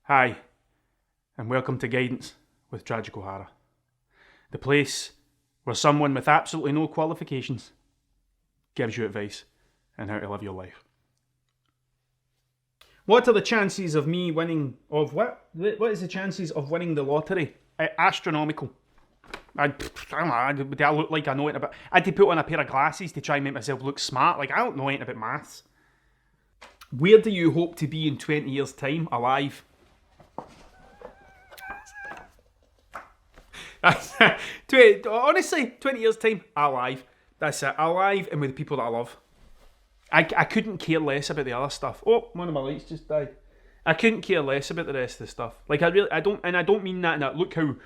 Hi, and welcome to Guidance with Tragic O'Hara, the place where someone with absolutely no qualifications gives you advice on how to live your life. What are the chances of me winning of what? What is the chances of winning the lottery? Astronomical. I don't know, do I look like I know it about... I had to put on a pair of glasses to try and make myself look smart. Like, I don't know anything about maths. Where do you hope to be in 20 years' time? Alive. Honestly, 20 years' time, alive. That's it. Alive and with the people that I love. I couldn't care less about the other stuff. Oh, one of my lights just died. I couldn't care less about the rest of the stuff. Like, I don't mean that in that. Look how...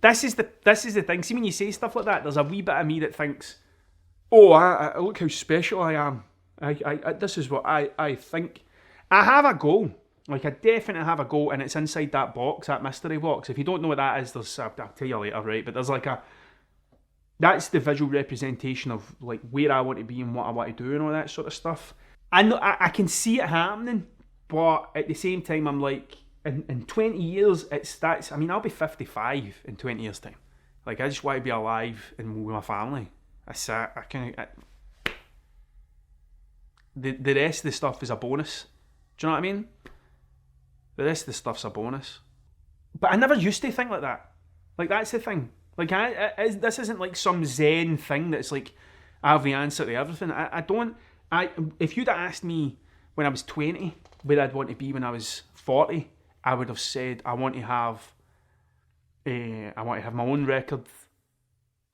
This is the thing. See, when you say stuff like that, there's a wee bit of me that thinks, oh, I look how special I am. This is what I think. I have a goal. Like, I definitely have a goal, and it's inside that box, that mystery box. If you don't know what that is, I'll tell you later, right? But there's like that's the visual representation of like where I want to be and what I want to do and all that sort of stuff. I can see it happening, but at the same time, I'm like, in 20 years, I'll be 55 in 20 years' time. Like, I just want to be alive and with my family. The rest of the stuff is a bonus. Do you know what I mean? The rest of the stuff's a bonus. But I never used to think like that. Like, that's the thing. Like, this isn't like some Zen thing that's like, I have the answer to everything. If you'd have asked me when I was 20 where I'd want to be when I was 40, I would have said I want to have my own record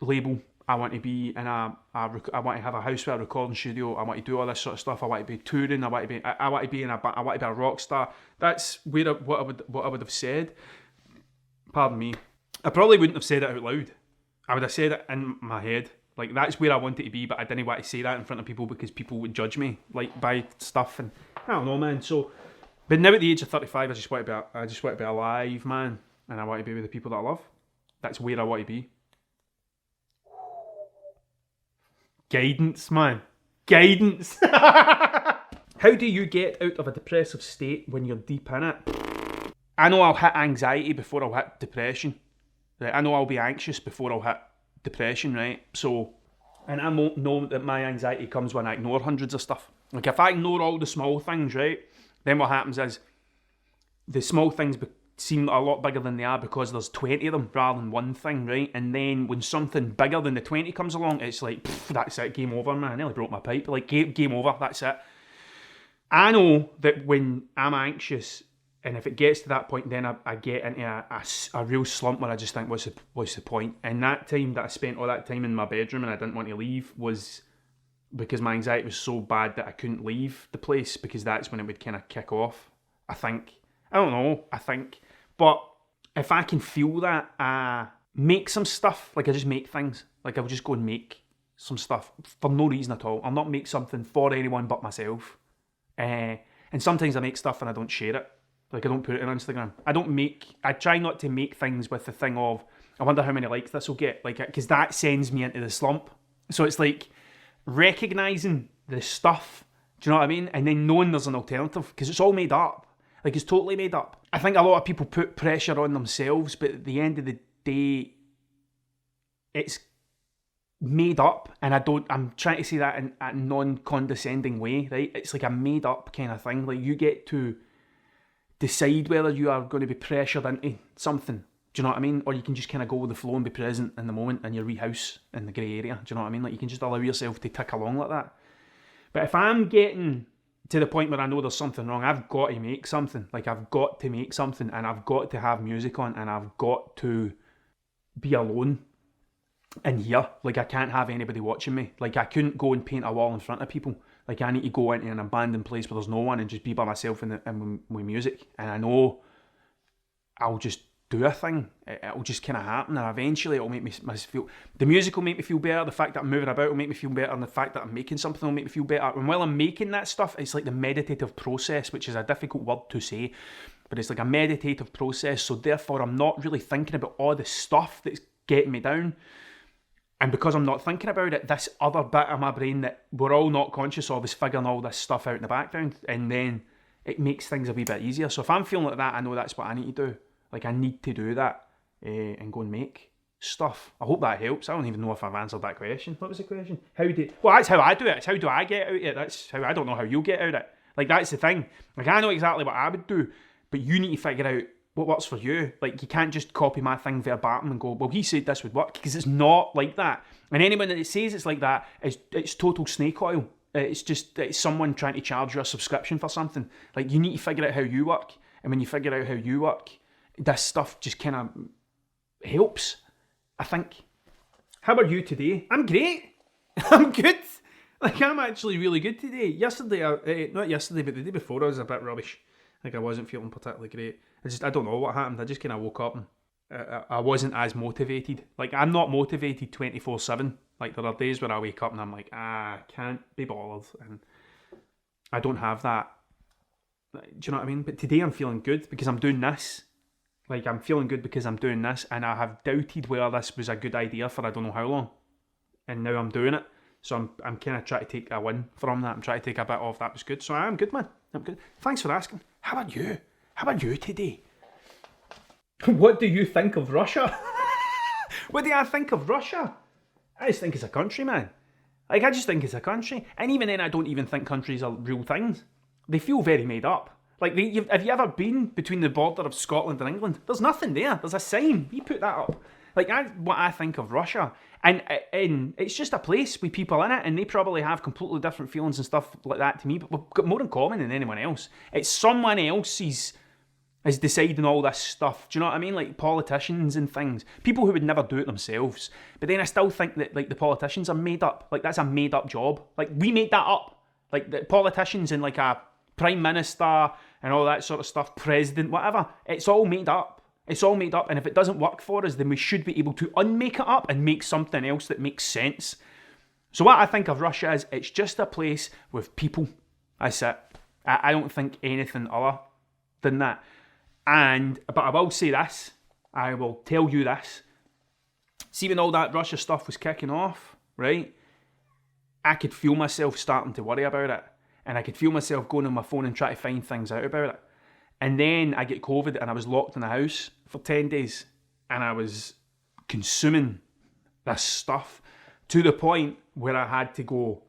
label. I want to be in I want to have a house with a recording studio. I want to do all this sort of stuff. I want to be touring. I want to be a rock star. That's what I would have said. Pardon me. I probably wouldn't have said it out loud. I would have said it in my head. Like, that's where I wanted to be, but I didn't want to say that in front of people because people would judge me, like, by stuff, and I don't know, man. So, but now at the age of 35, I just want to be alive, man, and I want to be with the people that I love. That's where I want to be. Guidance, man. Guidance. How do you get out of a depressive state when you're deep in it? I know I'll hit anxiety before I'll hit depression. Right? I know I'll be anxious before I'll hit depression, right? So, and I know that my anxiety comes when I ignore hundreds of stuff. Like, if I ignore all the small things, right, then what happens is the small things seem a lot bigger than they are because there's 20 of them rather than one thing, right? And then when something bigger than the 20 comes along, it's like, that's it, game over, man. I nearly broke my pipe. Like, game over, that's it. I know that when I'm anxious, and if it gets to that point, then I get into a real slump where I just think, what's the point? And that time that I spent all that time in my bedroom and I didn't want to leave was because my anxiety was so bad that I couldn't leave the place, because that's when it would kind of kick off, I think. I don't know, But if I can feel that, I make some stuff. Like, I just make things. Like, I'll just go and make some stuff for no reason at all. I'll not make something for anyone but myself. And sometimes I make stuff and I don't share it. Like, I don't put it on Instagram. I try not to make things with the thing of, I wonder how many likes this will get. Like, because that sends me into the slump. So it's like recognising the stuff, do you know what I mean? And then knowing there's an alternative, because it's all made up. Like, it's totally made up. I think a lot of people put pressure on themselves, but at the end of the day, it's made up. And I'm trying to say that in a non-condescending way, right? It's like a made up kind of thing. Like, you get to decide whether you are going to be pressured into something. Do you know what I mean? Or you can just kind of go with the flow and be present in the moment in your wee house in the grey area. Do you know what I mean? Like, you can just allow yourself to tick along like that. But if I'm getting to the point where I know there's something wrong, I've got to make something. Like, I've got to make something, and I've got to have music on, and I've got to be alone in here. Like, I can't have anybody watching me. Like, I couldn't go and paint a wall in front of people. Like, I need to go into an abandoned place where there's no one and just be by myself and with music. And I know I'll just do a thing. It'll just kind of happen, and eventually it'll make me feel... The music will make me feel better. The fact that I'm moving about will make me feel better. And the fact that I'm making something will make me feel better. And while I'm making that stuff, it's like the meditative process, which is a difficult word to say. But it's like a meditative process. So therefore, I'm not really thinking about all the stuff that's getting me down. And because I'm not thinking about it, this other bit of my brain that we're all not conscious of is figuring all this stuff out in the background. And then it makes things a wee bit easier. So if I'm feeling like that, I know that's what I need to do. Like, I need to do that and go and make stuff. I hope that helps. I don't even know if I've answered that question. What was the question? Well, that's how I do it. It's how do I get out of it? That's how I don't know how you'll get out of it. Like, that's the thing. Like, I know exactly what I would do, but you need to figure out what works for you. Like, you can't just copy my thing verbatim and go, well, he said this would work, because it's not like that. And anyone that says it's like that, it's total snake oil. It's someone trying to charge you a subscription for something. Like, you need to figure out how you work. And when you figure out how you work, this stuff just kind of helps, I think. How are you today? I'm great. I'm good. Like, I'm actually really good today. Yesterday, not yesterday, but the day before, I was a bit rubbish. Like, I wasn't feeling particularly great. I don't know what happened. I just kind of woke up and I wasn't as motivated. Like, I'm not motivated 24/7. Like, there are days where I wake up and I'm like, I can't be bothered. And I don't have that. Do you know what I mean? But today I'm feeling good because I'm doing this. Like, I'm feeling good because I'm doing this. And I have doubted whether this was a good idea for I don't know how long. And now I'm doing it. So I'm kind of trying to take a win from that. I'm trying to take a bit off. That was good. So I am good, man. I'm good. Thanks for asking. How about you? How about you today? What do you think of Russia? What do I think of Russia? I just think it's a country, man. Like, I just think it's a country. And even then, I don't even think countries are real things. They feel very made up. Like, have you ever been between the border of Scotland and England? There's nothing there. There's a sign. We put that up. Like, what I think of Russia. And it's just a place with people in it, and they probably have completely different feelings and stuff like that to me, but we've got more in common than anyone else. It's someone else's is deciding all this stuff. Do you know what I mean? Like, politicians and things. People who would never do it themselves. But then I still think that, like, the politicians are made up. Like, that's a made up job. Like, we made that up. Like, the politicians and, like, a prime minister and all that sort of stuff, president, whatever. It's all made up. It's all made up. And if it doesn't work for us, then we should be able to unmake it up and make something else that makes sense. So what I think of Russia is, it's just a place with people. That's it. I don't think anything other than that. But I will say this, I will tell you this. See, when all that Russia stuff was kicking off, right, I could feel myself starting to worry about it. And I could feel myself going on my phone and trying to find things out about it. And then I get COVID and I was locked in the house for 10 days. And I was consuming this stuff to the point where I had to go.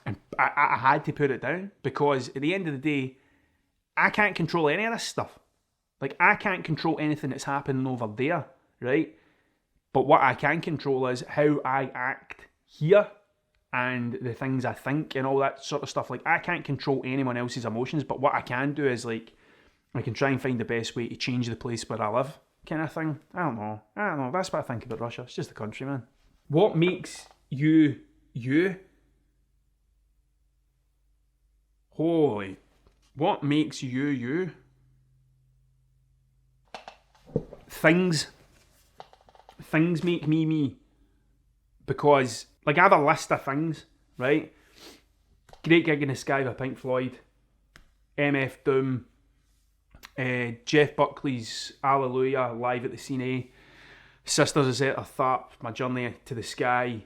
And I had to put it down, because at the end of the day, I can't control any of this stuff. Like, I can't control anything that's happening over there, right? But what I can control is how I act here and the things I think and all that sort of stuff. Like, I can't control anyone else's emotions, but what I can do is, like, I can try and find the best way to change the place where I live, kind of thing. I don't know. That's what I think about Russia. It's just the country, man. What makes you, you? Holy... What makes you, you? Things make me, me. Because, like, I have a list of things, right? Great Gig in the Sky by Pink Floyd, MF Doom, Jeff Buckley's Hallelujah live at the Cine, Sisters of Zeta Tharp, My Journey to the Sky,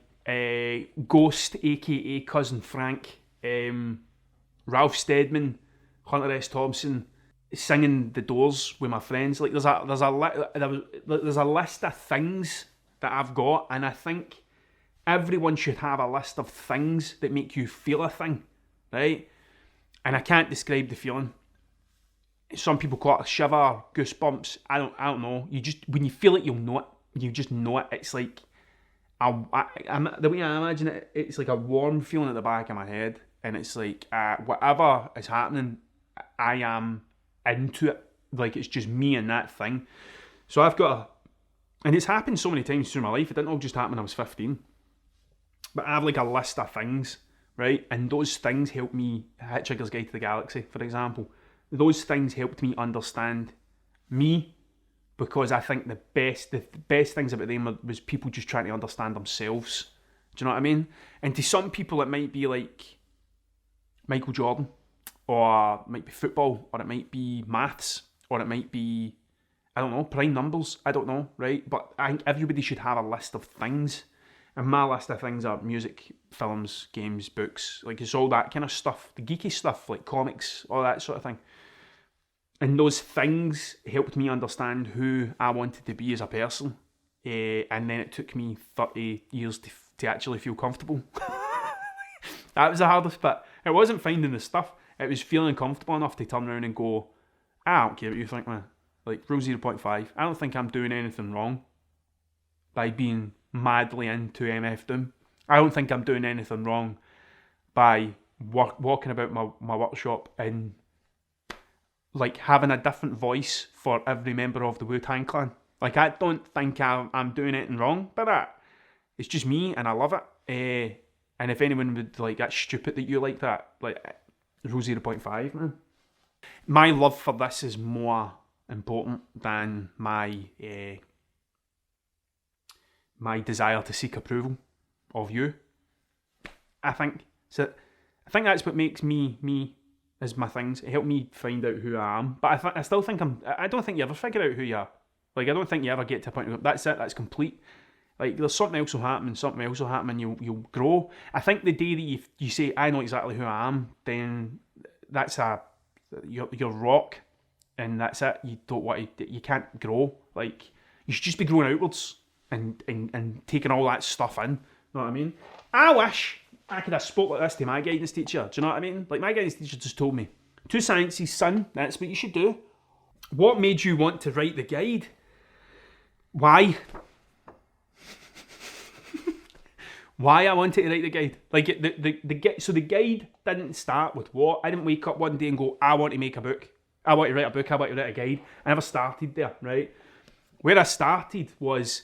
Ghost, aka Cousin Frank, Ralph Steadman, Hunter S. Thompson, singing The Doors with my friends. Like, there's a list of things that I've got, and I think everyone should have a list of things that make you feel a thing, right? And I can't describe the feeling. Some people call it a shiver, goosebumps. I don't know. You just, when you feel it, you'll know it. You just know it. It's like the way I imagine it, it's like a warm feeling at the back of my head, and it's like whatever is happening, I am into it. Like, it's just me and that thing. So I've got and it's happened so many times through my life. It didn't all just happen when I was 15. But I have like a list of things, right? And those things help me. Hitchhiker's Guide to the Galaxy, for example. Those things helped me understand me, because I think the best things about them was people just trying to understand themselves. Do you know what I mean? And to some people it might be like Michael Jordan, or it might be football, or it might be maths, or it might be, I don't know, prime numbers. I don't know, right? But I think everybody should have a list of things. And my list of things are music, films, games, books. Like, it's all that kind of stuff. The geeky stuff, like comics, all that sort of thing. And those things helped me understand who I wanted to be as a person. And then it took me 30 years to actually feel comfortable. That was the hardest bit. It wasn't finding the stuff. It was feeling comfortable enough to turn around and go, I don't care what you think, man. Like, rule 0.5. I don't think I'm doing anything wrong by being madly into MF Doom. I don't think I'm doing anything wrong by walking about my workshop and like having a different voice for every member of the Wu-Tang Clan. Like, I don't think I'm doing anything wrong by that. It's just me, and I love it. And if anyone would like, that's stupid that you like that, like, rule 0.5, man. My love for this is more important than my desire to seek approval of you. I think that's what makes me is my things. It helped me find out who I am. But I still think I don't think you ever figure out who you are. Like, I don't think you ever get to a point where that's it, that's complete. Like, there's something else will happen, you'll grow. I think the day that you say, I know exactly who I am, then that's you're rock, and that's it. You can't grow. Like, you should just be growing outwards and taking all that stuff in. You know what I mean? I wish I could have spoke like this to my guidance teacher. Do you know what I mean? Like, my guidance teacher just told me, 2 sciences, son, that's what you should do. What made you want to write the guide? Why? Why I wanted to write the guide? Like, the guide didn't start with what? I didn't wake up one day and go, I want to make a book. I want to write a book. I want to write a guide. I never started there, right? Where I started was,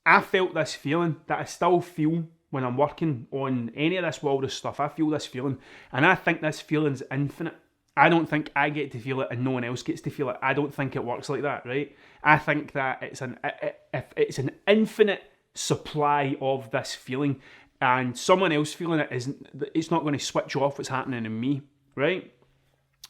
I felt this feeling that I still feel when I'm working on any of this wildest stuff. I feel this feeling, and I think this feeling's infinite. I don't think I get to feel it and no one else gets to feel it. I don't think it works like that, right? I think that it's an infinite supply of this feeling, and someone else feeling it it's not going to switch off what's happening in me, right?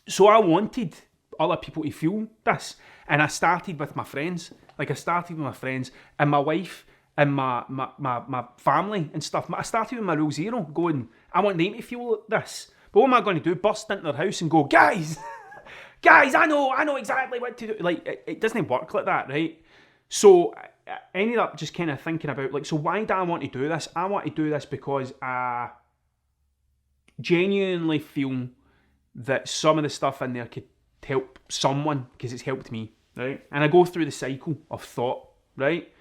So I wanted other people to feel this, and I started with my friends. Like, I started with my friends and my wife and my family and stuff. I started with my rule 0, going, I want them to feel this. But what am I going to do? Burst into their house and go, guys, I know exactly what to do. Like, it doesn't work like that, right? So I ended up just kind of thinking about, like, so why do I want to do this? I want to do this because I genuinely feel that some of the stuff in there could help someone, because it's helped me, right? And I go through the cycle of thought, right?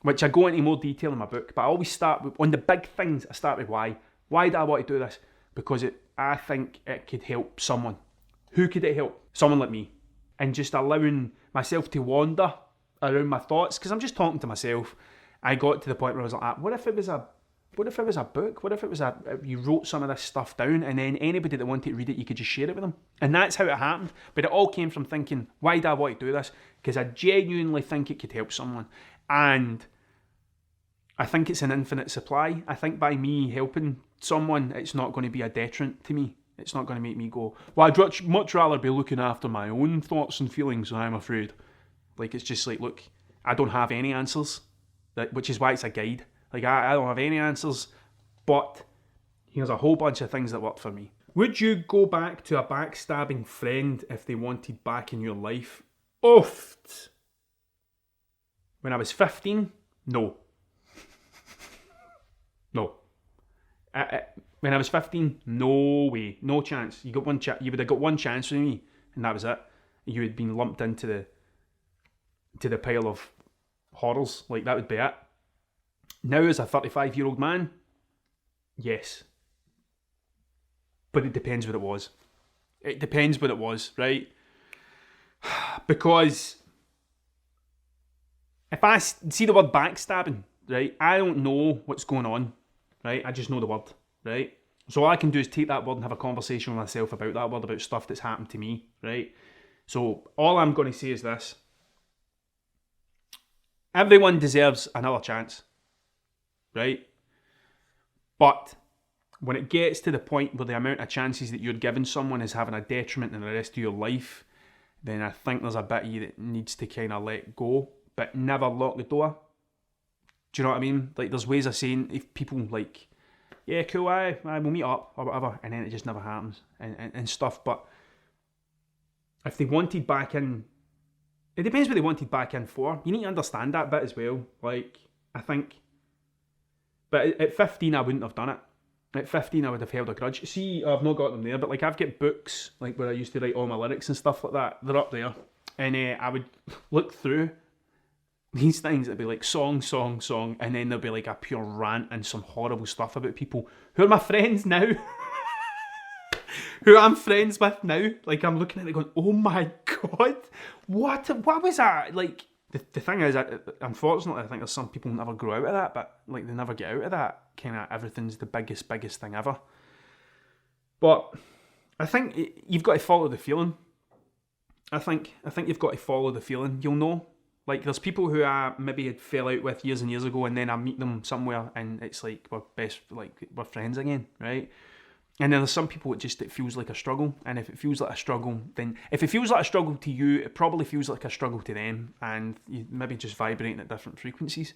Which I go into more detail in my book, but I always start with, on the big things, I start with why. Why do I want to do this? Because I think it could help someone. Who could it help? Someone like me. And just allowing myself to wander around my thoughts, because I'm just talking to myself. I got to the point where I was like, what if it was a book? What if it was you wrote some of this stuff down, and then anybody that wanted to read it, you could just share it with them? And that's how it happened. But it all came from thinking, why do I want to do this? Because I genuinely think it could help someone. And I think it's an infinite supply. I think by me helping someone, it's not going to be a deterrent to me. It's not going to make me go, well, I'd much rather be looking after my own thoughts and feelings, I'm afraid. Like, it's just like, look, I don't have any answers, which is why it's a guide. Like, I don't have any answers, but here's a whole bunch of things that work for me. Would you go back to a backstabbing friend if they wanted back in your life? Oofed. When I was 15, no. No. When I was 15, no way, no chance. You would have got one chance with me, and that was it. You had been lumped into the pile of horrors. Like, that would be it. Now, as a 35-year-old man, yes. But it depends what it was. It depends what it was, right? Because if I see the word backstabbing, right, I don't know what's going on, right? I just know the word, right? So all I can do is take that word and have a conversation with myself about that word, about stuff that's happened to me, right? So all I'm going to say is this. Everyone deserves another chance, right? But when it gets to the point where the amount of chances that you're giving someone is having a detriment in the rest of your life, then I think there's a bit of you that needs to kind of let go, but never lock the door. Do you know what I mean? Like, there's ways of saying, if people like, yeah, cool, aye, we'll meet up or whatever, and then it just never happens and stuff. But if they wanted back in, it depends what they wanted back in for. You need to understand that bit as well. Like, I think, but at 15 I wouldn't have done it. At 15 I would have held a grudge. See, I've not got them there, but like, I've got books like where I used to write all my lyrics and stuff like that. They're up there, and I would look through these things. It'd be like song, and then there'd be like a pure rant and some horrible stuff about people who are my friends now. Who I'm friends with now. Like, I'm looking at it going, oh my god, what was that? Like, the thing is, unfortunately, I think there's some people who never grow out of that, but like, they never get out of that kind of everything's the biggest thing ever. But I think you've got to follow the feeling. I think you've got to follow the feeling. You'll know. Like, there's people who I maybe had fell out with years and years ago, and then I meet them somewhere, and it's like we're friends again, right? And then there's some people it feels like a struggle, and if it feels like a struggle, then if it feels like a struggle to you, it probably feels like a struggle to them, and you maybe just vibrating at different frequencies.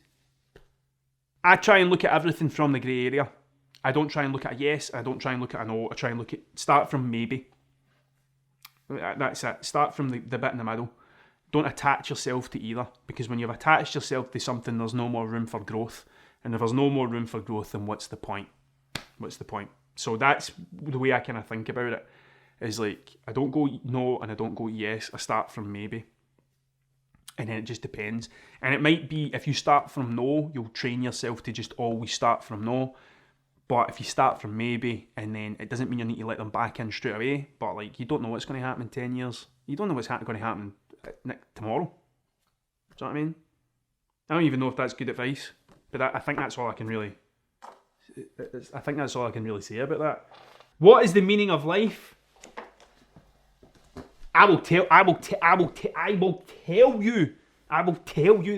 I try and look at everything from the grey area. I don't try and look at a yes, I don't try and look at a no, I try and start from maybe. That's it. Start from the bit in the middle. Don't attach yourself to either, because when you've attached yourself to something, there's no more room for growth. And if there's no more room for growth, then what's the point? What's the point? So that's the way I kind of think about it, is like, I don't go no and I don't go yes, I start from maybe. And then it just depends. And it might be, if you start from no, you'll train yourself to just always start from no. But if you start from maybe, and then it doesn't mean you need to let them back in straight away, but like, you don't know what's going to happen in 10 years. You don't know what's going to happen tomorrow. Do you know what I mean? I don't even know if that's good advice, but I think that's all I can really say about that. What is the meaning of life? I will tell you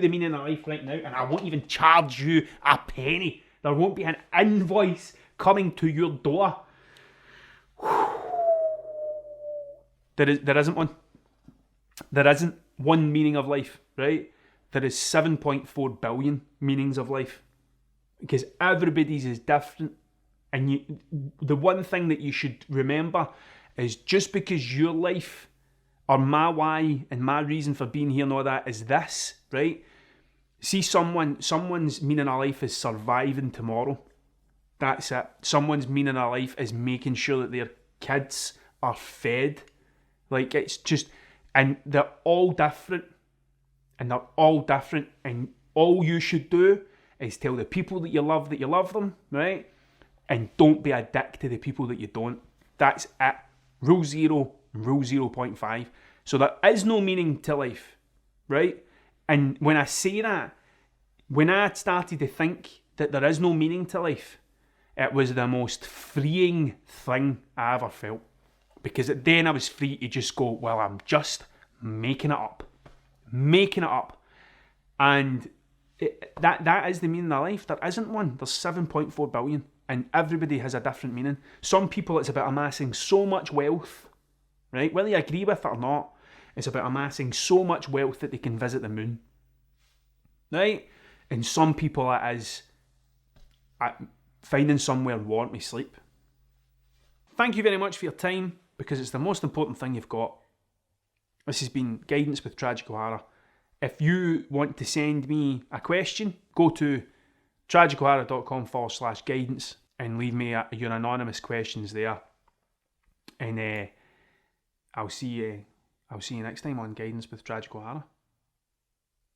the meaning of life right now, and I won't even charge you a penny. There won't be an invoice coming to your door. There isn't one. There isn't one meaning of life, right? There is 7.4 billion meanings of life, because everybody's is different. And the one thing that you should remember is, just because your life or my why and my reason for being here and all that is this, right? See, someone's meaning of life is surviving tomorrow. That's it. Someone's meaning of life is making sure that their kids are fed. Like, it's just, and they're all different. And all you should do is tell the people that you love them, right? And don't be a dick to the people that you don't. That's it. Rule 0, rule 0.5. So there is no meaning to life, right? And when I say that, when I started to think that there is no meaning to life, it was the most freeing thing I ever felt. Because then I was free to just go, well, I'm just making it up. And that is the meaning of life. There isn't one. There's 7.4 billion. And everybody has a different meaning. Some people, it's about amassing so much wealth, right? Whether you agree with it or not, it's about amassing so much wealth that they can visit the moon, right? And some people, it is finding somewhere warm to sleep. Thank you very much for your time, because it's the most important thing you've got. This has been Guidance with Tragic O'Hara. If you want to send me a question, go to tragicohara.com/guidance and leave me your anonymous questions there. And I'll see you next time on Guidance with Tragic O'Hara.